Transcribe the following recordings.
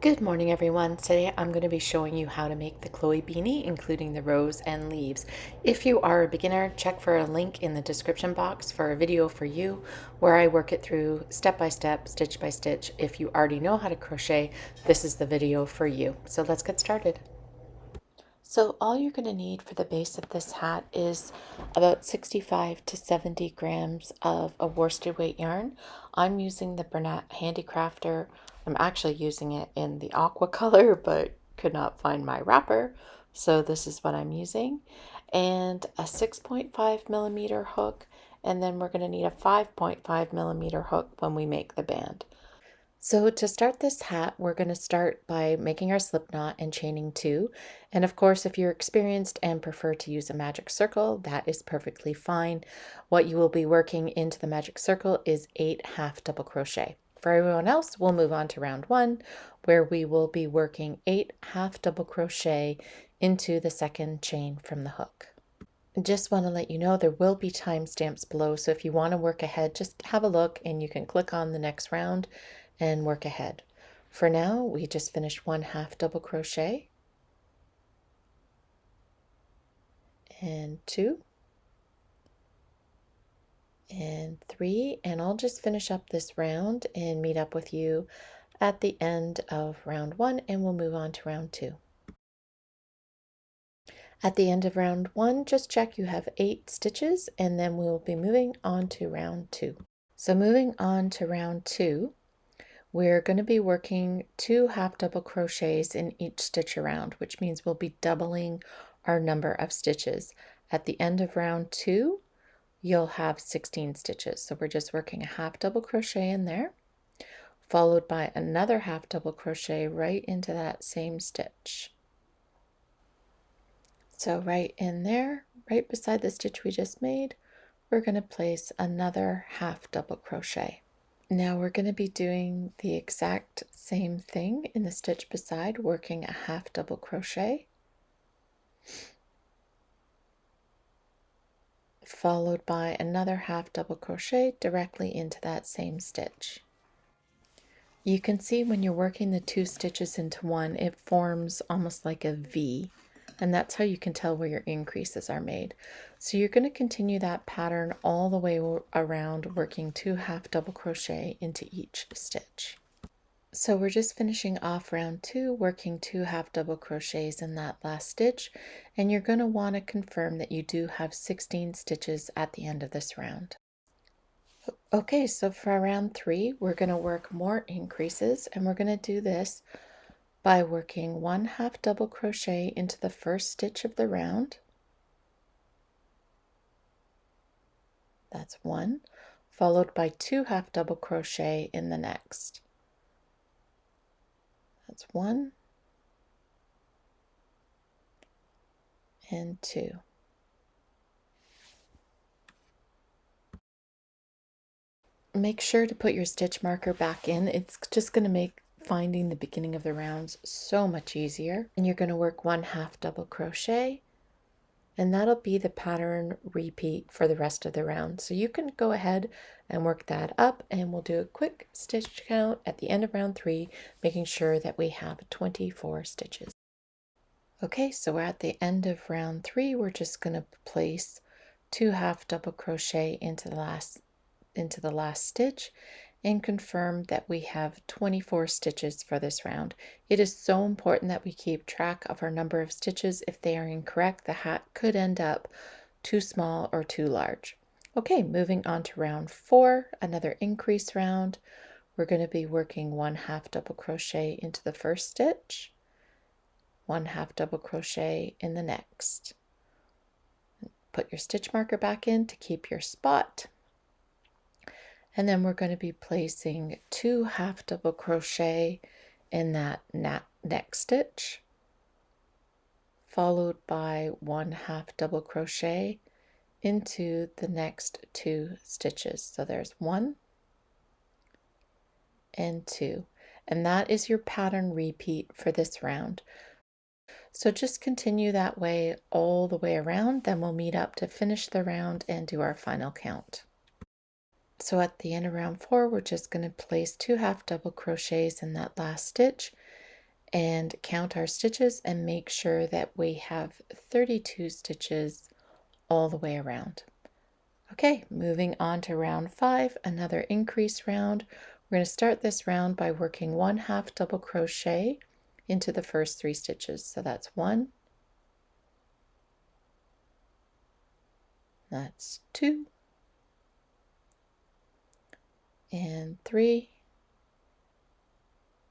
Good morning everyone. Today I'm going to be showing you how to make the Chloe beanie, including the rows and leaves. If you are a beginner, check for a link in the description box for a video for you where I work it through step by step, stitch by stitch. If you already know how to crochet, this is the video for you. So let's get started. So all you're going to need for the base of this hat is about 65 to 70 grams of a worsted weight yarn. I'm using the Bernat Handicrafter. I'm actually using it in the aqua color, but could not find my wrapper. So this is what I'm using. And a 6.5 millimeter hook. And then we're going to need a 5.5 millimeter hook when we make the band. So to start this hat, we're going to start by making our slip knot and chaining 2. And of course, if you're experienced and prefer to use a magic circle, that is perfectly fine. What you will be working into the magic circle is 8 half double crochet. For everyone else, we'll move on to round 1, where we will be working 8 half double crochet into the second chain from the hook. Just want to let you know there will be timestamps below, so if you want to work ahead, just have a look and you can click on the next round and work ahead. For now, we just finished 1 half double crochet and 2 and 3, and I'll just finish up this round and meet up with you at the end of round 1, and we'll move on to round 2. At the end of round 1, just check you have 8 stitches, and then we'll be moving on to round 2. So moving on to round 2, we're going to be working 2 half double crochets in each stitch around, which means we'll be doubling our number of stitches. At the end of round 2, you'll have 16 stitches. So we're just working a half double crochet in there, followed by another half double crochet right into that same stitch. So right in there, right beside the stitch we just made, we're going to place another half double crochet. Now we're going to be doing the exact same thing in the stitch beside, working a half double crochet, followed by another half double crochet directly into that same stitch. You can see when you're working the 2 stitches into one, it forms almost like a V, and that's how you can tell where your increases are made. So you're going to continue that pattern all the way around, working 2 half double crochet into each stitch. So we're just finishing off round 2, working 2 half double crochets in that last stitch, and you're going to want to confirm that you do have 16 stitches at the end of this round. Okay, so for round 3, we're going to work more increases, and we're going to do this by working 1 half double crochet into the first stitch of the round. That's 1, followed by 2 half double crochet in the next. That's 1 and 2. Make sure to put your stitch marker back in. It's just going to make finding the beginning of the rounds so much easier. And you're going to work 1 half double crochet, and that'll be the pattern repeat for the rest of the round. So you can go ahead and work that up, and we'll do a quick stitch count at the end of round 3, making sure that we have 24 stitches. Okay, so we're at the end of round 3. We're just going to place 2 half double crochet into the last stitch and confirm that we have 24 stitches for this round. It is so important that we keep track of our number of stitches. If they are incorrect, the hat could end up too small or too large. Okay, moving on to round 4, another increase round. We're going to be working 1 half double crochet into the first stitch, 1 half double crochet in the next. Put your stitch marker back in to keep your spot. And then we're going to be placing 2 half double crochet in that next stitch, followed by 1 half double crochet into the next 2 stitches. So there's 1 and 2, and that is your pattern repeat for this round. So just continue that way all the way around, then we'll meet up to finish the round and do our final count. So at the end of round 4, we're just going to place 2 half double crochets in that last stitch and count our stitches and make sure that we have 32 stitches all the way around. Okay, moving on to round 5, another increase round. We're going to start this round by working 1/2 double crochet into the first 3 stitches. So that's 1, that's 2, and 3,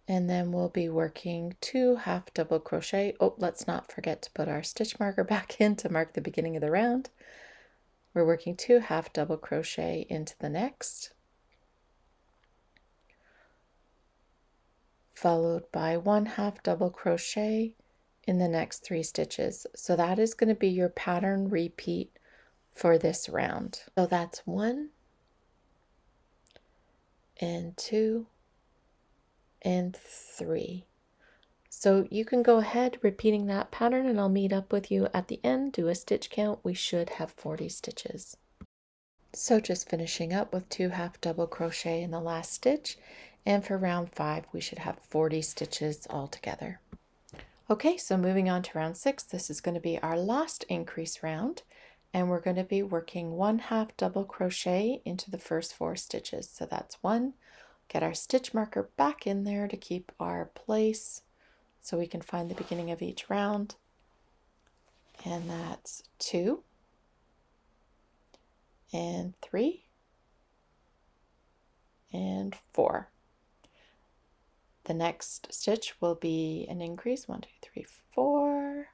and then we'll be working 2 half double crochet. Oh, let's not forget to put our stitch marker back in to mark the beginning of the round. We're working 2 half double crochet into the next, followed by 1/2 double crochet in the next 3 stitches. So that is going to be your pattern repeat for this round. So that's 1 and 2 and 3. So you can go ahead repeating that pattern, and I'll meet up with you at the end, do a stitch count. We should have 40 stitches. So just finishing up with 2 half double crochet in the last stitch, and for round 5 we should have 40 stitches all together. Okay, so moving on to round 6, this is going to be our last increase round, and we're going to be working 1/2 double crochet into the first 4 stitches. So that's 1. Get our stitch marker back in there to keep our place so we can find the beginning of each round. And that's 2 and 3 and 4. The next stitch will be an increase, 1, 2, 3, 4,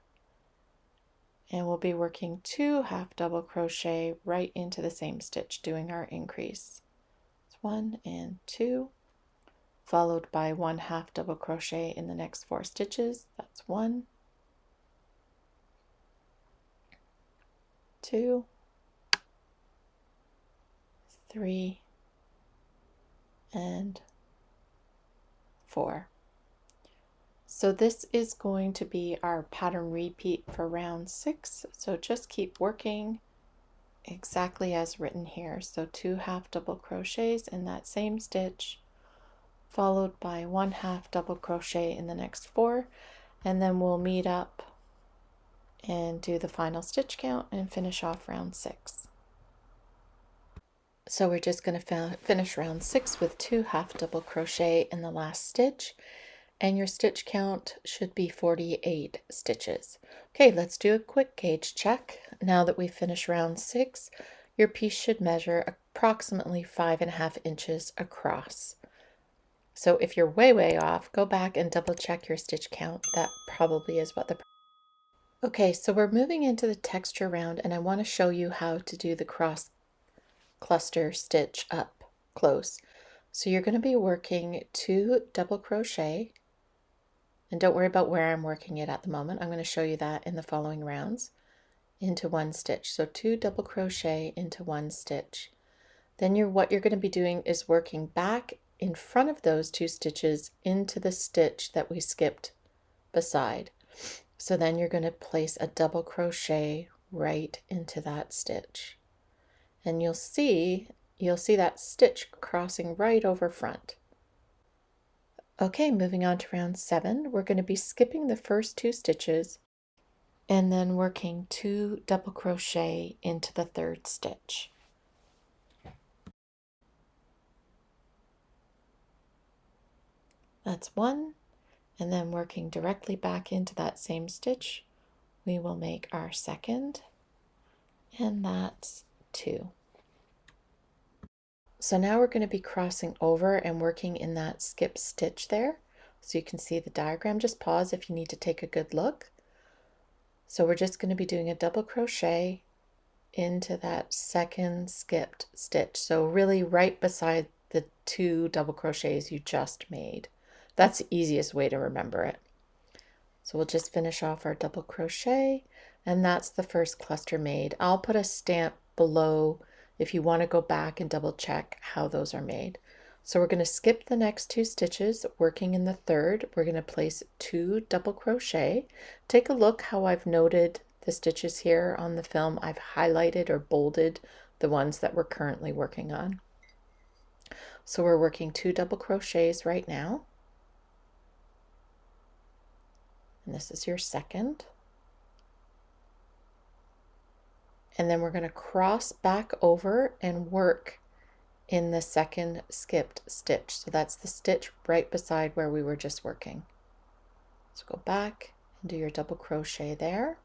and we'll be working 2 half double crochet right into the same stitch, doing our increase. It's 1 and 2, followed by 1 half double crochet in the next 4 stitches. That's 1, 2, 3, and 4. So this is going to be our pattern repeat for round 6. So just keep working exactly as written here. So 2 half double crochets in that same stitch, followed by 1 half double crochet in the next 4, and then we'll meet up and do the final stitch count and finish off round 6. So we're just going to finish round 6 with 2 half double crochet in the last stitch, and your stitch count should be 48 stitches. Okay, let's do a quick gauge check. Now that we've finished round 6, your piece should measure approximately 5.5 inches across. So if you're way off, go back and double check your stitch count. That probably is what the... Okay, so we're moving into the texture round, and I want to show you how to do the cross cluster stitch up close. So you're going to be working 2 double crochet, and don't worry about where I'm working it at the moment. I'm going to show you that in the following rounds, into 1 stitch. So 2 double crochet into 1 stitch. Then what you're going to be doing is working back in front of those 2 stitches into the stitch that we skipped beside. So then you're going to place a double crochet right into that stitch, and you'll see that stitch crossing right over front. Okay, moving on to round 7, we're going to be skipping the first 2 stitches and then working 2 double crochet into the 3rd stitch. That's 1, and then working directly back into that same stitch, we will make our 2nd, and that's 2. So now we're going to be crossing over and working in that skip stitch there. So you can see the diagram. Just pause if you need to take a good look. So we're just going to be doing a double crochet into that 2nd skipped stitch. So really right beside the 2 double crochets you just made. That's the easiest way to remember it. So we'll just finish off our double crochet, and that's the first cluster made. I'll put a stamp below if you want to go back and double check how those are made. So we're going to skip the next 2 stitches, working in the 3rd. We're going to place 2 double crochet. Take a look how I've noted the stitches here on the film. I've highlighted or bolded the ones that we're currently working on. So we're working 2 double crochets right now. and this is your second. And then we're going to cross back over and work in the second skipped stitch. So that's the stitch right beside where we were just working. So go back and do your double crochet there.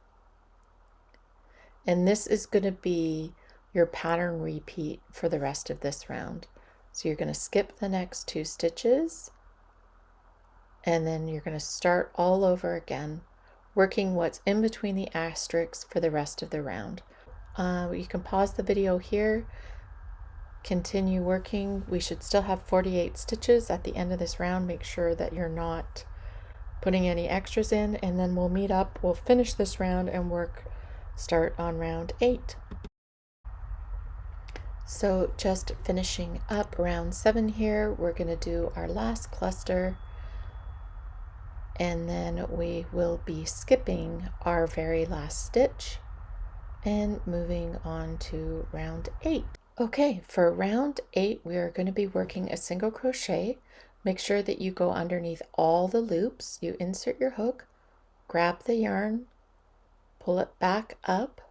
And this is going to be your pattern repeat for the rest of this round. So you're going to skip the next 2 stitches, and then you're going to start all over again, working what's in between the asterisks for the rest of the round. You can pause the video here, continue working. We should still have 48 stitches at the end of this round. Make sure that you're not putting any extras in, and then we'll meet up. We'll finish this round and start on round 8. So just finishing up round 7 here, we're going to do our last cluster, and then we will be skipping our very last stitch and moving on to round 8. Okay, for round 8 we are going to be working a single crochet. Make sure that you go underneath all the loops. You insert your hook, grab the yarn, pull it back up,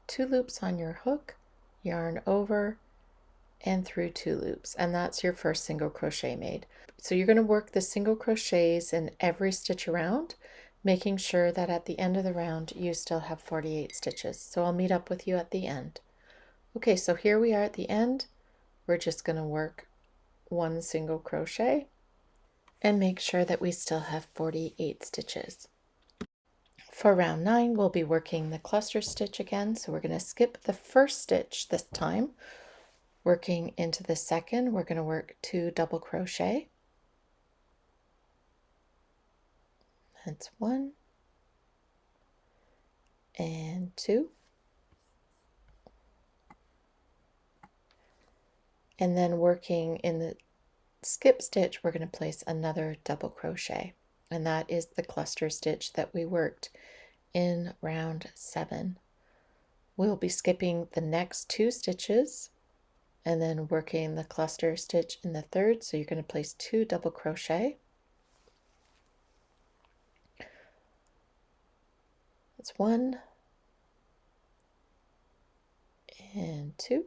2 loops on your hook, yarn over and through 2 loops, and that's your first single crochet made. So you're going to work the single crochets in every stitch around, making sure that at the end of the round you still have 48 stitches. So I'll meet up with you at the end. Okay, so here we are at the end. We're just going to work 1 single crochet and make sure that we still have 48 stitches. For round 9 we'll be working the cluster stitch again, so we're going to skip the first stitch this time. Working into the second, we're going to work 2 double crochet. That's 1 and 2. And then working in the skip stitch, we're going to place another double crochet. And that is the cluster stitch that we worked in round 7. We'll be skipping the next 2 stitches and then working the cluster stitch in the third. So you're going to place 2 double crochet. That's 1 and 2.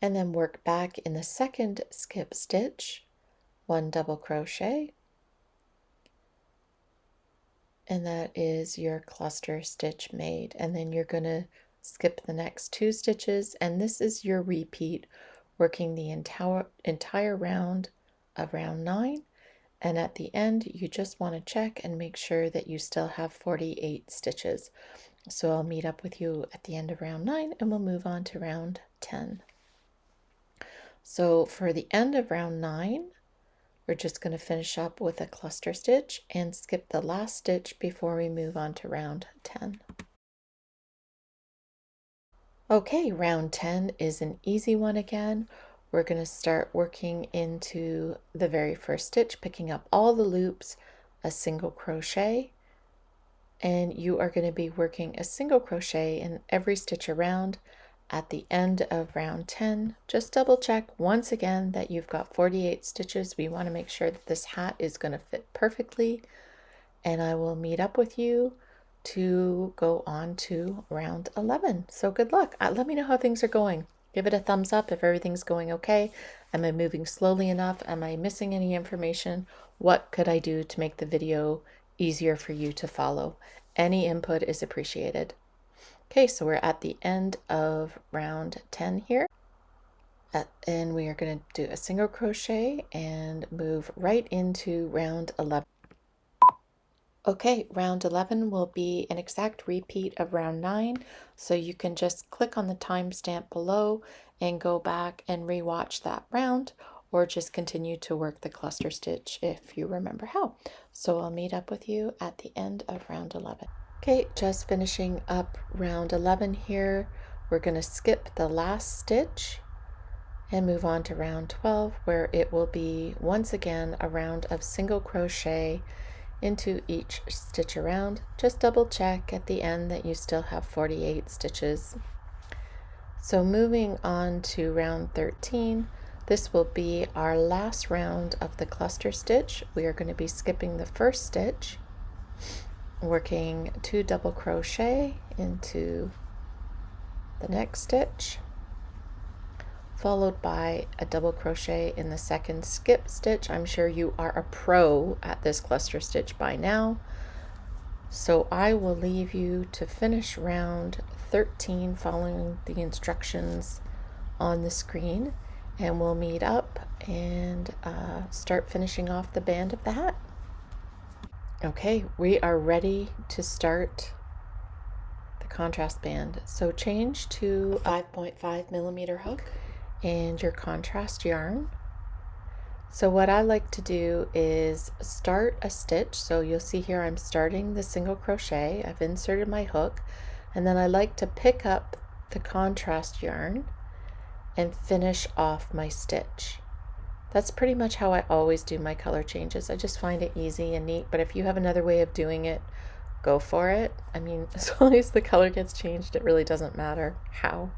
And then work back in the second skip stitch, 1 double crochet. And that is your cluster stitch made. And then you're going to skip the next 2 stitches, and this is your repeat, working the entire round of round 9. And at the end you just want to check and make sure that you still have 48 stitches. So I'll meet up with you at the end of round 9 and we'll move on to round 10. So for the end of round 9 we're just going to finish up with a cluster stitch and skip the last stitch before we move on to round 10. Okay, round 10 is an easy one again. We're going to start working into the very first stitch, picking up all the loops, a single crochet, and you are going to be working a single crochet in every stitch around. At the end of round 10, just double check once again that you've got 48 stitches. We want to make sure that this hat is going to fit perfectly, and I will meet up with you to go on to round 11. So good luck. Let me know how things are going. Give it a thumbs up if everything's going okay. Am I moving slowly enough? Am I missing any information? What could I do to make the video easier for you to follow? Any input is appreciated. Okay, so we're at the end of round 10 here. And we are going to do a single crochet and move right into round 11. Okay, round 11 will be an exact repeat of round 9, so you can just click on the timestamp below and go back and rewatch that round, or just continue to work the cluster stitch if you remember how. So I'll meet up with you at the end of round 11. Okay, just finishing up round 11 here. We're going to skip the last stitch and move on to round 12, where it will be once again a round of single crochet into each stitch around. Just double check at the end that you still have 48 stitches. So moving on to round 13, This will be our last round of the cluster stitch. We are going to be skipping the first stitch, working 2 double crochet into the next stitch, followed by a double crochet in the second skip stitch. I'm sure you are a pro at this cluster stitch by now, so I will leave you to finish round 13 following the instructions on the screen, and we'll meet up and start finishing off the band of the hat. Okay, we are ready to start the contrast band. So change to 5.5 millimeter hook and your contrast yarn. So what I like to do is start a stitch. So you'll see here I'm starting the single crochet. I've inserted my hook, and then I like to pick up the contrast yarn and finish off my stitch. That's pretty much how I always do my color changes. I just find it easy and neat, but if you have another way of doing it, go for it. I mean, as long as the color gets changed, it really doesn't matter how.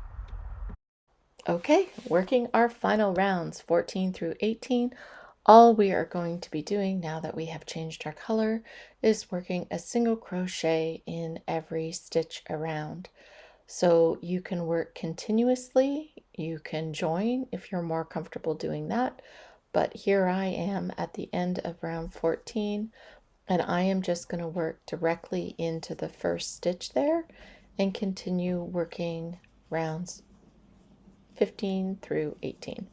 Okay, working our final rounds, 14 through 18. All we are going to be doing now that we have changed our color is working a single crochet in every stitch around. So you can work continuously, you can join if you're more comfortable doing that, but here I am at the end of round 14, and I am just going to work directly into the first stitch there and continue working rounds 15 through 18.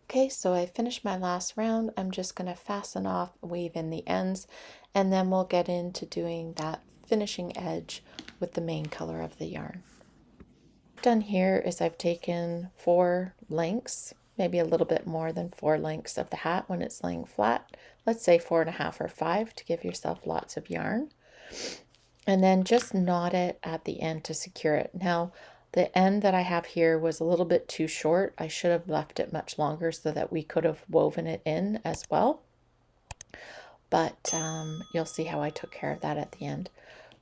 Okay, so I finished my last round. I'm just going to fasten off, weave in the ends, and then we'll get into doing that finishing edge with the main color of the yarn. What I've done here is I've taken 4 lengths, maybe a little bit more than 4 lengths of the hat when it's laying flat. Let's say 4.5 or 5 to give yourself lots of yarn. And then just knot it at the end to secure it. Now, the end that I have here was a little bit too short. I should have left it much longer so that we could have woven it in as well. But you'll see how I took care of that at the end.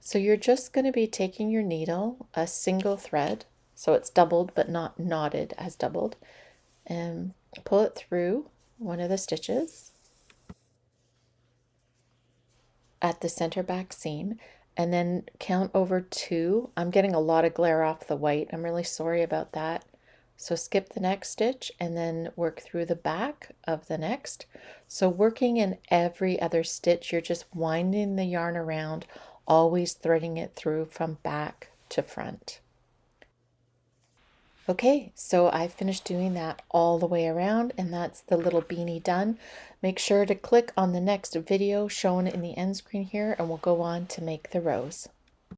So you're just going to be taking your needle, a single thread, so it's doubled but not knotted as doubled, and pull it through one of the stitches at the center back seam, and then count over 2. I'm getting a lot of glare off the white. I'm really sorry about that. So skip the next stitch and then work through the back of the next. So working in every other stitch, you're just winding the yarn around, always threading it through from back to front. Okay, so I finished doing that all the way around, and that's the little beanie done. Make sure to click on the next video shown in the end screen here, and we'll go on to make the rose.